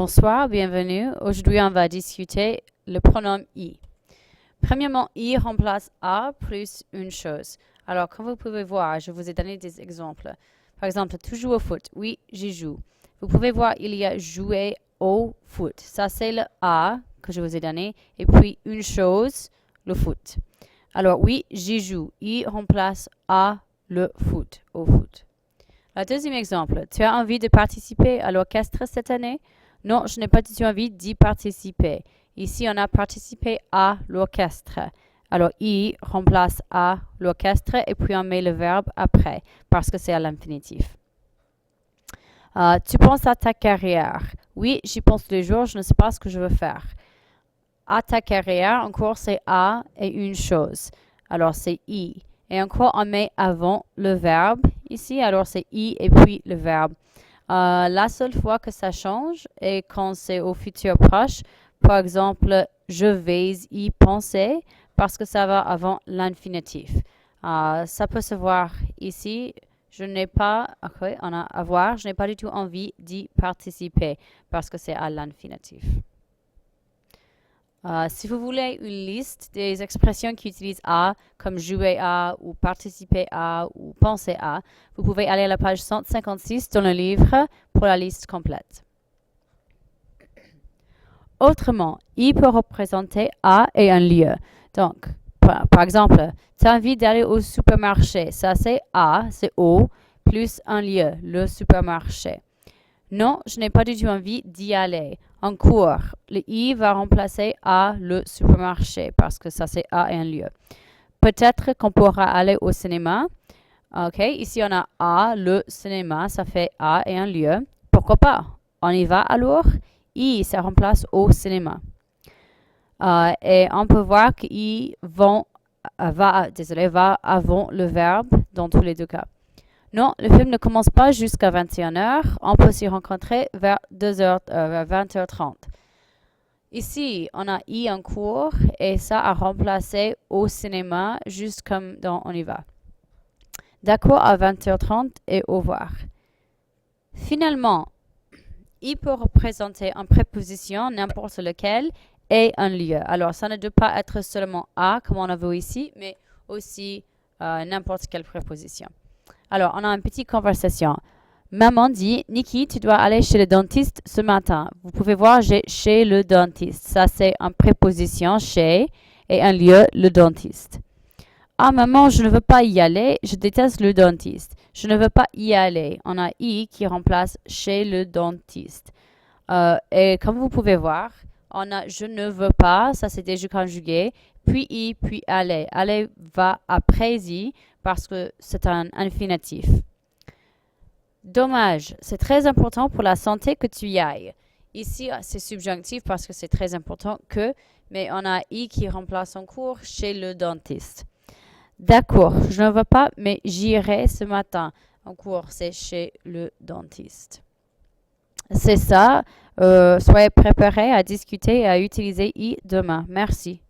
Bonsoir, bienvenue. Aujourd'hui, on va discuter le pronom I. Premièrement, I remplace A plus une chose. Alors, comme vous pouvez voir, je vous ai donné des exemples. Par exemple, tu joues au foot. Oui, j'y joue. Vous pouvez voir, il y a jouer au foot. Ça, c'est le A que je vous ai donné. Et puis, une chose, le foot. Alors, oui, j'y joue. I remplace A, le foot, au foot. Le deuxième exemple, tu as envie de participer à l'orchestre cette année? Non, je n'ai pas du tout envie d'y participer. Ici, on a participé à l'orchestre. Alors, I remplace à l'orchestre et puis on met le verbe après parce que c'est à l'infinitif. Tu penses à ta carrière? Oui, j'y pense tous les jours, je ne sais pas ce que je veux faire. À ta carrière, encore c'est à et une chose. Alors, c'est I. Et encore, on met avant le verbe ici. Alors, c'est I et puis le verbe. La seule fois que ça change est quand c'est au futur proche. Par exemple, je vais y penser parce que ça va avant l'infinitif. Ça peut se voir ici. Je n'ai pas, okay, on a à voir, je n'ai pas du tout envie d'y participer parce que c'est à l'infinitif. Si vous voulez une liste des expressions qui utilisent à, comme jouer à, ou participer à, ou penser à, vous pouvez aller à la page 156 dans le livre pour la liste complète. Autrement, I peut représenter à et un lieu. Donc, par exemple, tu as envie d'aller au supermarché. Ça, c'est à, c'est au, plus un lieu, le supermarché. Non, je n'ai pas du tout envie d'y aller. En cours, le I va remplacer à le supermarché parce que ça c'est à et un lieu. Peut-être qu'on pourra aller au cinéma. Ok, ici on a à le cinéma, ça fait à et un lieu. Pourquoi pas? On y va alors. I, ça remplace au cinéma. Et on peut voir que I va avant le verbe dans tous les deux cas. Non, le film ne commence pas jusqu'à 21h. On peut s'y rencontrer vers 20h30. Ici, on a I en cours et ça a remplacé au cinéma, juste comme dans On y va. D'accord à 20h30 et au revoir. Finalement, I peut représenter une préposition, n'importe lequel, et un lieu. Alors, ça ne doit pas être seulement à, comme on a vu ici, mais aussi n'importe quelle préposition. Alors, on a une petite conversation. Maman dit, Nikki, tu dois aller chez le dentiste ce matin. Vous pouvez voir, j'ai chez le dentiste. Ça, c'est une préposition chez et un lieu, le dentiste. Ah, maman, je ne veux pas y aller. Je déteste le dentiste. Je ne veux pas y aller. On a I qui remplace chez le dentiste. Et comme vous pouvez voir, on a je ne veux pas. Ça, c'est déjà conjugué. Puis I, puis aller. Aller va après I parce que c'est un infinitif. Dommage, c'est très important pour la santé que tu y ailles. Ici, c'est subjonctif parce que c'est très important que, mais on a I qui remplace en cours chez le dentiste. D'accord, je ne veux pas, mais j'irai ce matin. En cours, c'est chez le dentiste. C'est ça. Soyez préparés à discuter et à utiliser I demain. Merci.